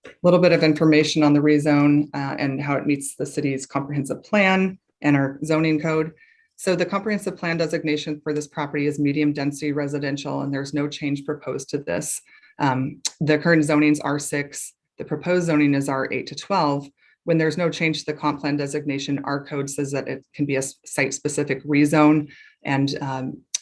A little bit of information on the rezone and how it meets the city's comprehensive plan and our zoning code. So the comprehensive plan designation for this property is medium density residential, and there's no change proposed to this. The current zoning is R6. The proposed zoning is R8 to 12. When there's no change to the comp plan designation, our code says that it can be a site-specific rezone, and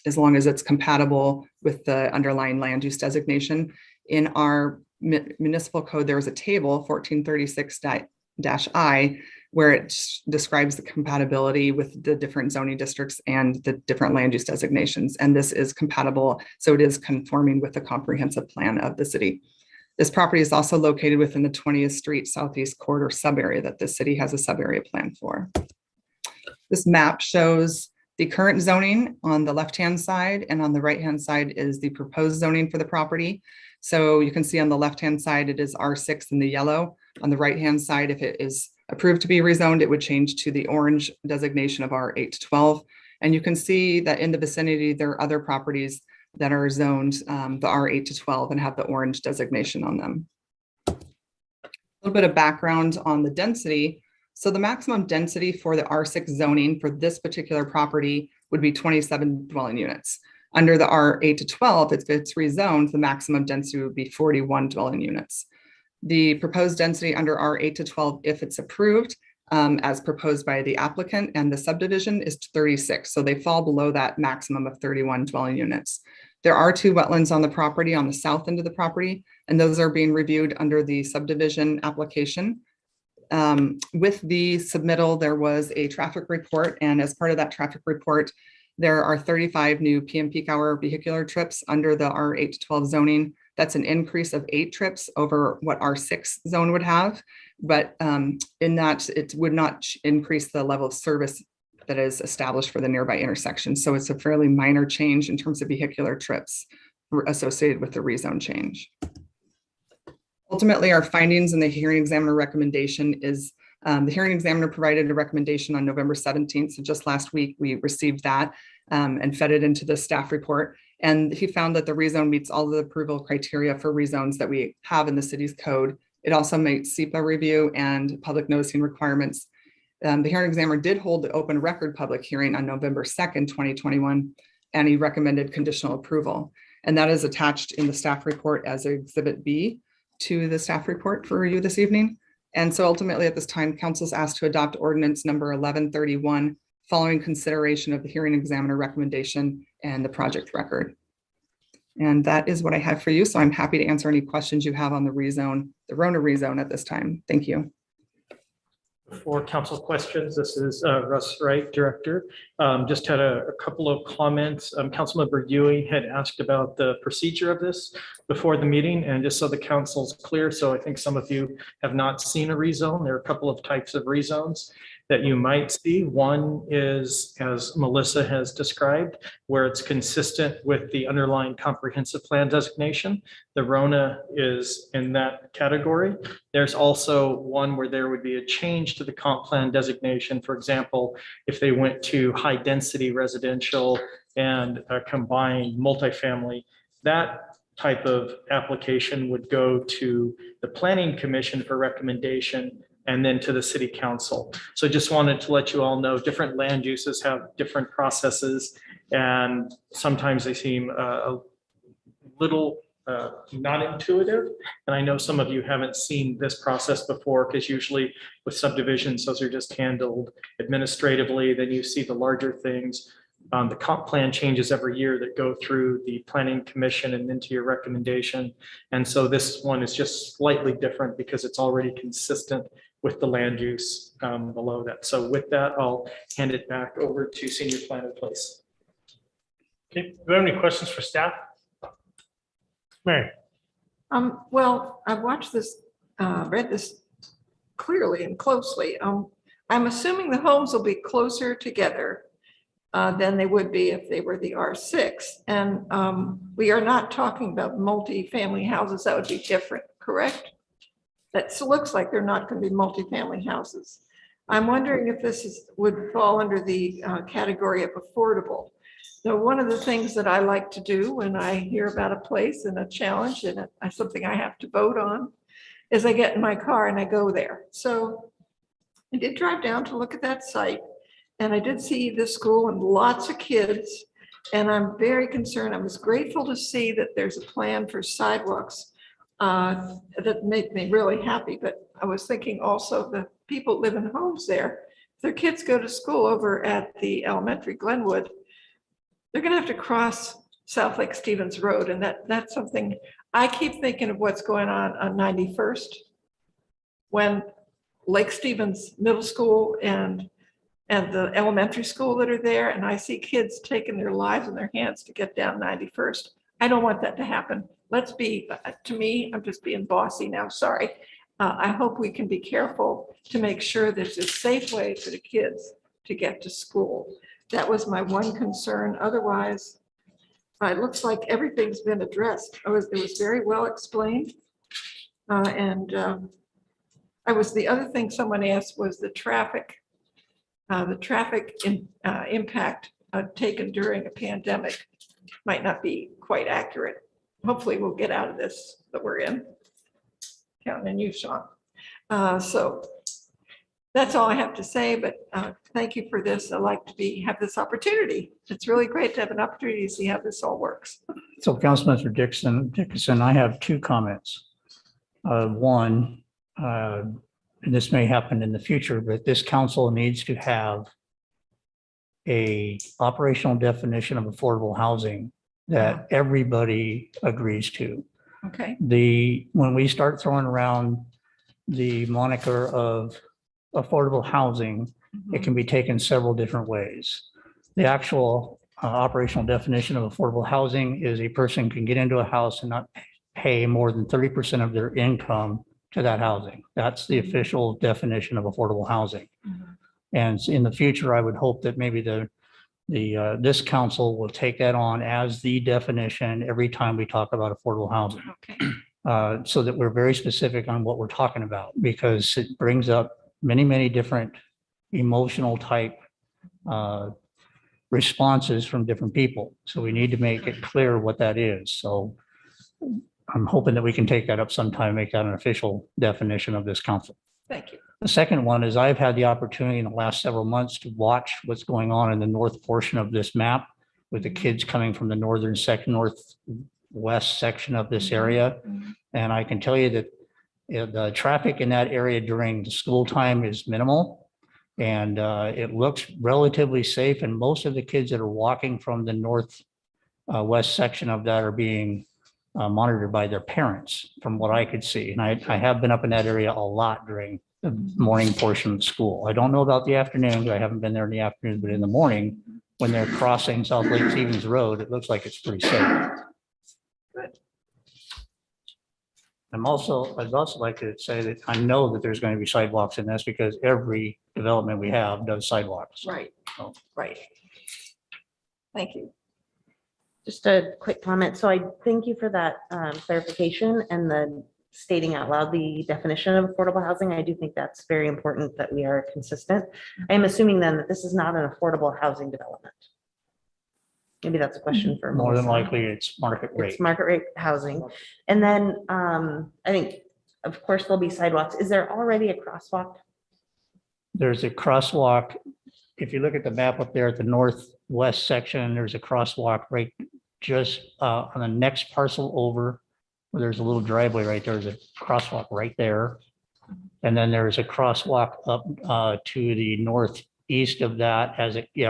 as long as it's compatible with the underlying land use designation. In our municipal code, there is a table 1436-I where it describes the compatibility with the different zoning districts and the different land use designations. And this is compatible, so it is conforming with the comprehensive plan of the city. This property is also located within the 20th Street Southeast Corridor sub-area that the city has a sub-area plan for. This map shows the current zoning on the left-hand side, and on the right-hand side is the proposed zoning for the property. So you can see on the left-hand side, it is R6 in the yellow. On the right-hand side, if it is approved to be rezoned, it would change to the orange designation of R8 to 12. And you can see that in the vicinity, there are other properties that are zoned the R8 to 12 and have the orange designation on them. A little bit of background on the density. So the maximum density for the R6 zoning for this particular property would be 27 dwelling units. Under the R8 to 12, if it's rezoned, the maximum density would be 41 dwelling units. The proposed density under R8 to 12, if it's approved, as proposed by the applicant and the subdivision, is 36. So they fall below that maximum of 31 dwelling units. There are 2 wetlands on the property on the south end of the property, and those are being reviewed under the subdivision application. With the submittal, there was a traffic report, and as part of that traffic report, there are 35 new PM peak hour vehicular trips under the R8 to 12 zoning. That's an increase of 8 trips over what R6 zone would have, but in that it would not increase the level of service that is established for the nearby intersection. So it's a fairly minor change in terms of vehicular trips associated with the rezone change. Ultimately, our findings in the hearing examiner recommendation is the hearing examiner provided a recommendation on November 17th. So just last week, we received that and fed it into the staff report. And he found that the rezone meets all the approval criteria for rezones that we have in the city's code. It also meets SEPA review and public noticing requirements. The hearing examiner did hold the open record public hearing on November 2nd, 2021, and he recommended conditional approval. And that is attached in the staff report as Exhibit B to the staff report for review this evening. And so ultimately at this time, council is asked to adopt ordinance number 1131 following consideration of the hearing examiner recommendation and the project record. And that is what I have for you. So I'm happy to answer any questions you have on the rezone, the Rona rezone at this time. Thank you. For council questions, this is Russ Wright, Director. Just had a couple of comments. Councilmember Ewing had asked about the procedure of this before the meeting, and just so the council's clear, so I think some of you have not seen a rezone. There are a couple of types of rezones. that you might see. One is, as Melissa has described, where it's consistent with the underlying comprehensive plan designation. The RONA is in that category. There's also one where there would be a change to the comp plan designation. For example, if they went to high density residential and combined multifamily, that type of application would go to the Planning Commission for recommendation and then to the City Council. So just wanted to let you all know different land uses have different processes, and sometimes they seem a little not intuitive. And I know some of you haven't seen this process before, because usually with subdivisions, those are just handled administratively. Then you see the larger things. The comp plan changes every year that go through the Planning Commission and into your recommendation. And so this one is just slightly different because it's already consistent with the land use below that. So with that, I'll hand it back over to Senior Planner, please. Okay, do we have any questions for staff? Mary? Well, I've watched this, read this clearly and closely. I'm assuming the homes will be closer together than they would be if they were the R6. And we are not talking about multi-family houses. That would be different, correct? That looks like they're not going to be multi-family houses. I'm wondering if this would fall under the category of affordable. So one of the things that I like to do when I hear about a place and a challenge and something I have to vote on is I get in my car and I go there. So I did drive down to look at that site, and I did see the school and lots of kids, and I'm very concerned. I was grateful to see that there's a plan for sidewalks that made me really happy, but I was thinking also the people live in homes there. If their kids go to school over at the elementary Glenwood, they're gonna have to cross South Lake Stevens Road, and that's something I keep thinking of what's going on 91st when Lake Stevens Middle School and the elementary school that are there, and I see kids taking their lives in their hands to get down 91st. I don't want that to happen. Let's be, to me, I'm just being bossy now, sorry. I hope we can be careful to make sure there's a safe way for the kids to get to school. That was my one concern. Otherwise, it looks like everything's been addressed. It was very well explained. The other thing someone asked was the traffic impact taken during a pandemic might not be quite accurate. Hopefully we'll get out of this that we're in. Counting on you, Sean. So that's all I have to say, but thank you for this. I like to have this opportunity. It's really great to have an opportunity to see how this all works. So Councilmember Dickinson, I have two comments. One, and this may happen in the future, but this council needs to have a operational definition of affordable housing that everybody agrees to. Okay. When we start throwing around the moniker of affordable housing, it can be taken several different ways. The actual operational definition of affordable housing is a person can get into a house and not pay more than 30% of their income to that housing. That's the official definition of affordable housing. And in the future, I would hope that maybe this council will take that on as the definition every time we talk about affordable housing. Okay. So that we're very specific on what we're talking about, because it brings up many different emotional type responses from different people. So we need to make it clear what that is. So I'm hoping that we can take that up sometime, make that an official definition of this council. Thank you. The second one is I've had the opportunity in the last several months to watch what's going on in the north portion of this map with the kids coming from the northwest section of this area. And I can tell you that the traffic in that area during the school time is minimal. And it looks relatively safe. And most of the kids that are walking from the northwest section of that are being monitored by their parents, from what I could see. And I have been up in that area a lot during the morning portion of school. I don't know about the afternoon. I haven't been there in the afternoon, but in the morning, when they're crossing South Lake Stevens Road, it looks like it's pretty safe. Good. I'd also like to say that I know that there's going to be sidewalks in this because every development we have does sidewalks. Right, Oh. right. Thank you. Just a quick comment. So I thank you for that clarification and the stating out loud the definition of affordable housing. I do think that's very important that we are consistent. I am assuming then that this is not an affordable housing development. Maybe that's a question for More than Melissa. likely, it's market rate. It's market rate housing. And then I think, of course, there'll be sidewalks. Is there already a crosswalk? There's a crosswalk. If you look at the map up there at the northwest section, there's a crosswalk right just on the next parcel over. Where there's a little driveway right there. There's a crosswalk right there. And then there's a crosswalk up to the northeast of that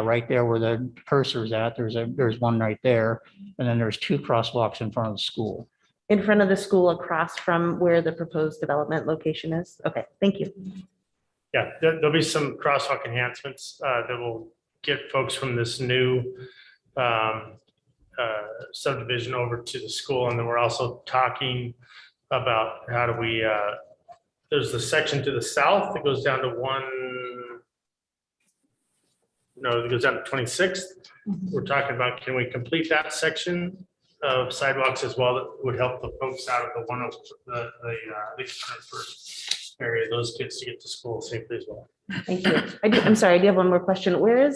right there where the cursor's at. There's one right there. And then there's two crosswalks in front of the school. In front of the school across from where the proposed development location is? Okay, thank you. Yeah, there'll be some crosswalk enhancements that will get folks from this new subdivision over to the school. And then we're also talking about how do we, there's the section to the south that goes down to it goes down to 26th. We're talking about, can we complete that section of sidewalks as well? That would help the folks out of the one of the area, those kids to get to school safely as well. Thank you. I'm sorry, I do have one more question. Where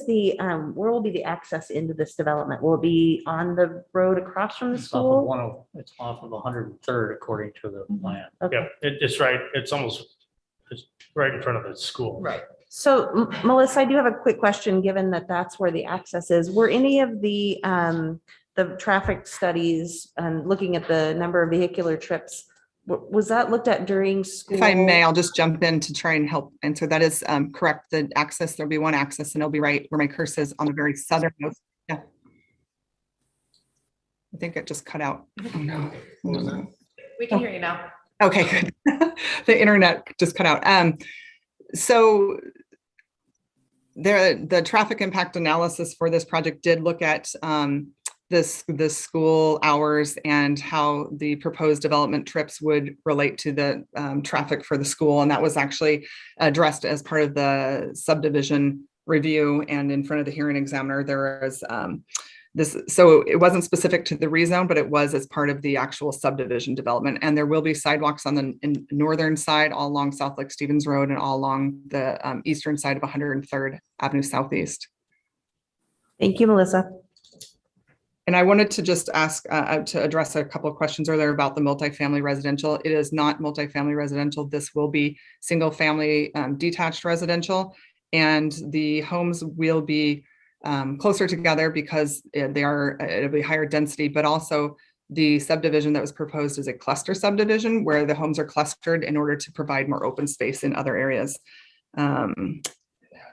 will be the access into this development? Will it be on the road across from the school? It's off of 103rd according to the plan. Okay. Yeah, it's right. It's right in front of the school. Right. So Melissa, I do have a quick question, given that that's where the access is. Were any of the traffic studies and looking at the number of vehicular trips, was that looked at during school? If I may, I'll just jump in to try and help answer. That is correct. The access, there'll be one access and it'll be right where my cursor is on the very southernmost. Yeah. I think it just cut out. Oh, no. We can hear you now. Okay, good. The internet just cut out. So the traffic impact analysis for this project did look at the school hours and how the proposed development trips would relate to the traffic for the school. And that was actually addressed as part of the subdivision review and in front of the hearing examiner. There is so it wasn't specific to the rezone, but it was as part of the actual subdivision development. And there will be sidewalks on the northern side, all along South Lake Stevens Road and all along the eastern side of 103rd Avenue Southeast. Thank you, Melissa. And I wanted to just ask to address a couple of questions earlier about the multifamily residential. It is not multifamily residential. This will be single family detached residential, and the homes will be closer together because it'll be higher density, but also the subdivision that was proposed is a cluster subdivision where the homes are clustered in order to provide more open space in other areas. In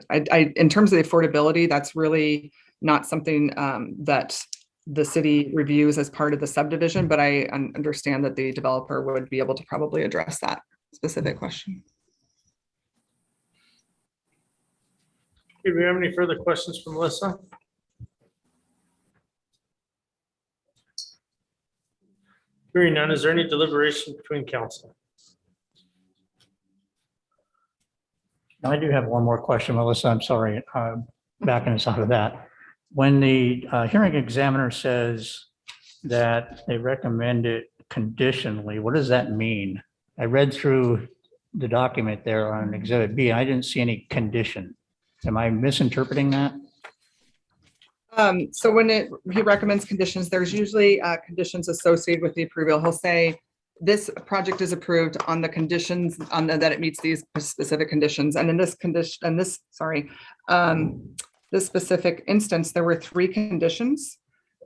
terms of the affordability, that's really not something that the city reviews as part of the subdivision, but I understand that the developer would be able to probably address that specific question. Do we have any further questions for Melissa? Hearing none, is there any deliberation between council? I do have one more question, Melissa. I'm sorry, backing us out of that. When the hearing examiner says that they recommend it conditionally, what does that mean? I read through the document there on Exhibit B. I didn't see any condition. Am I misinterpreting that? So when he recommends conditions, there's usually conditions associated with the approval. He'll say, this project is approved on the conditions that it meets these specific conditions. And in this condition, and this specific instance, there were 3 conditions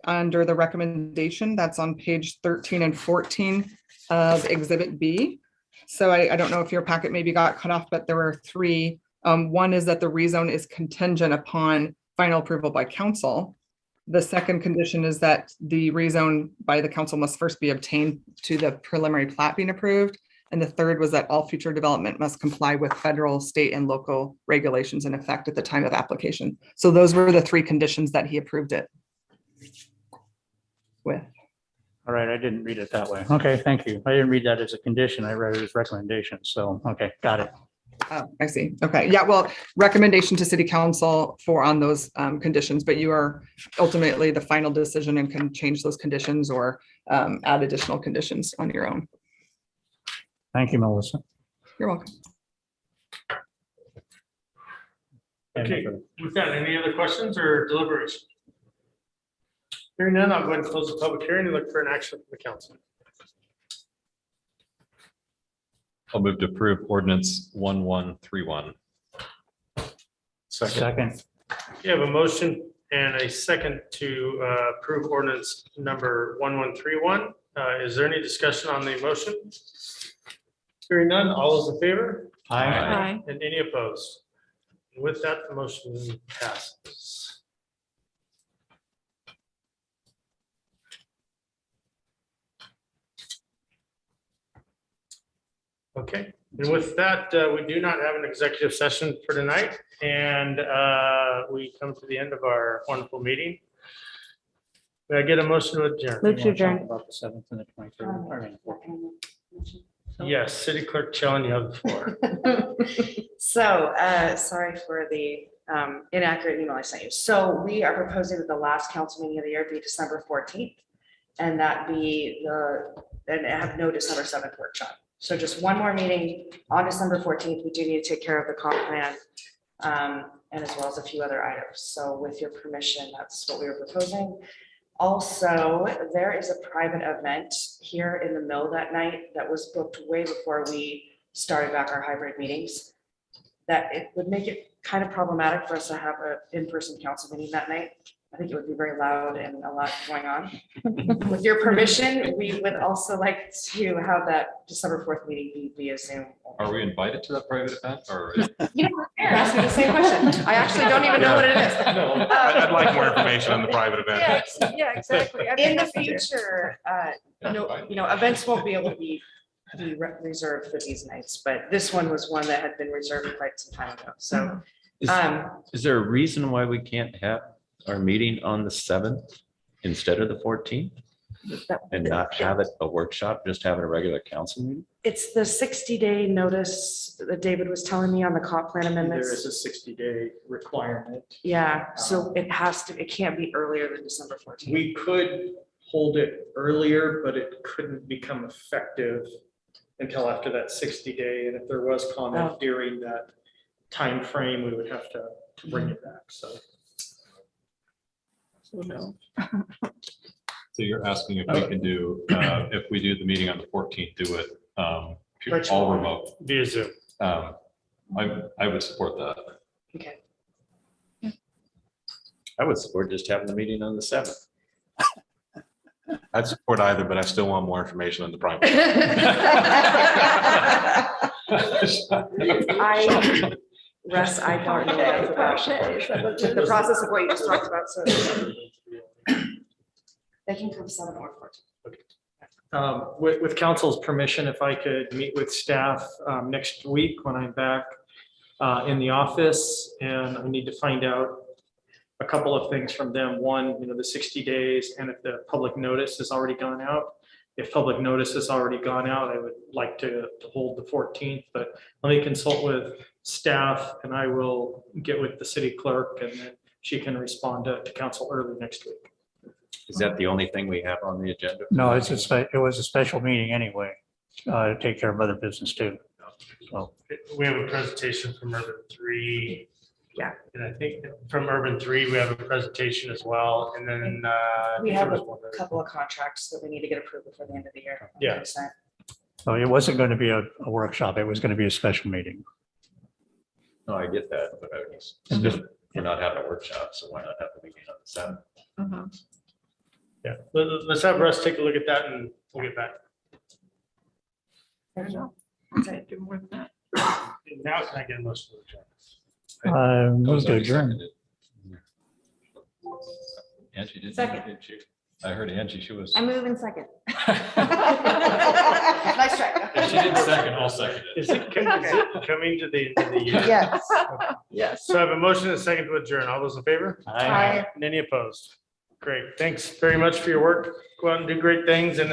under the recommendation. That's on page 13 and 14 of Exhibit B. So I don't know if your packet maybe got cut off, but there were 3. One is that the rezone is contingent upon final approval by council. The second condition is that the rezone by the council must first be obtained to the preliminary plat being approved. And the third was that all future development must comply with federal, state, and local regulations in effect at the time of application. So those were the 3 conditions that he approved it with. All right, I didn't read it that way. Okay, thank you. I didn't read that as a condition. I read it as recommendation. So, okay, got it. Oh, I see. Okay, yeah, well, recommendation to city council on those conditions, but you are ultimately the final decision and can change those conditions or add additional conditions on your own. Thank you, Melissa. You're welcome. Okay, with that, any other questions or deliberation? Hearing none, I'll go ahead and close the public hearing and look for an action from the council. I'll move to approve ordinance 1131. Second. You have a motion and a second to approve ordinance number 1131. Is there any discussion on the motion? Hearing none, all those in favor Aye. Aye. and any opposed? With that, the motion passes. Okay, and with that, we do not have an executive session for tonight, and we come to the end of our wonderful meeting. May I get a motion to adjourn? Move to adjourn. About the 7th and the 23rd. Yes, City Clerk Challen, you have the floor. So, sorry for the inaccurate email I sent you. So we are proposing that the last council meeting of the year be December 14th. And that be and have no December 7th workshop. So just one more meeting on December 14th. We do need to take care of the comp plan and as well as a few other items. So with your permission, that's what we were proposing. Also, there is a private event here in the mill that night that was booked way before we started back our hybrid meetings. That it would make it kind of problematic for us to have an in-person council meeting that night. I think it would be very loud and a lot going on. With your permission, we would also like to have that December 4th meeting be via Zoom. Are we invited to that private event or? You know, Mayor asked me the same question. I actually don't even know what it is. No, I'd like more information on the private event. Yeah, exactly. I'd be In the happy to. future, events won't be able to be reserved for these nights, but this one was one that had been reserved quite some time ago. So, Is there a reason why we can't have our meeting on the 7th instead of the 14th? And not have it a workshop, just have it a regular council meeting? it's the 60-day notice that David was telling me on the comp plan There amendments. is a 60-day requirement. Yeah, so it can't be earlier than December 14th. We could hold it earlier, but it couldn't become effective until after that 60-day. And if there was Oh. comment during that time frame, we would have to bring it back. So. No. So you're asking if we can do, if we do the meeting on the 14th, do it Virtual. all remote. Via Zoom. I would support that. Okay. I would support just having the meeting on the 7th. I'd support either, but I still want more information on the private. Russ, I don't know enough about the process of what you just talked about, so. They can come 7 or 14. With council's permission, if I could meet with staff next week when I'm back in the office, and I need to find out a couple of things from them. One, the 60 days, and if the public notice has already gone out. If public notice has already gone out, I would like to hold the 14th, but let me consult with staff and I will get with the city clerk and then she can respond to council early next week. Is that the only thing we have on the agenda? No, it was a special meeting anyway, to take care of other business too. So, We have a presentation from Urban 3. Yeah. And I think from Urban 3, we have a presentation as well. And then We have there a was one other- couple of contracts that we need to get approved before the end of the year. Yeah. so it wasn't going to be a workshop. It was going to be a special meeting. No, I get that, but I was, we're not having a workshop, so why not have a meeting on the 7th? Yeah, let's have Russ take a look at that and we'll get back. Okay, do more than that. Now can I get a motion to adjourn? Move to adjourn. Angie, did Second. you? I heard Angie, she was. I move in second. Nice try. If she did second, I'll second it. Is it coming to the end of the year? Yes. Yes. So I have a motion and a second to adjourn. All those in favor? Aye. And any opposed? Great. Thanks very much for your work. Go out and do great things. And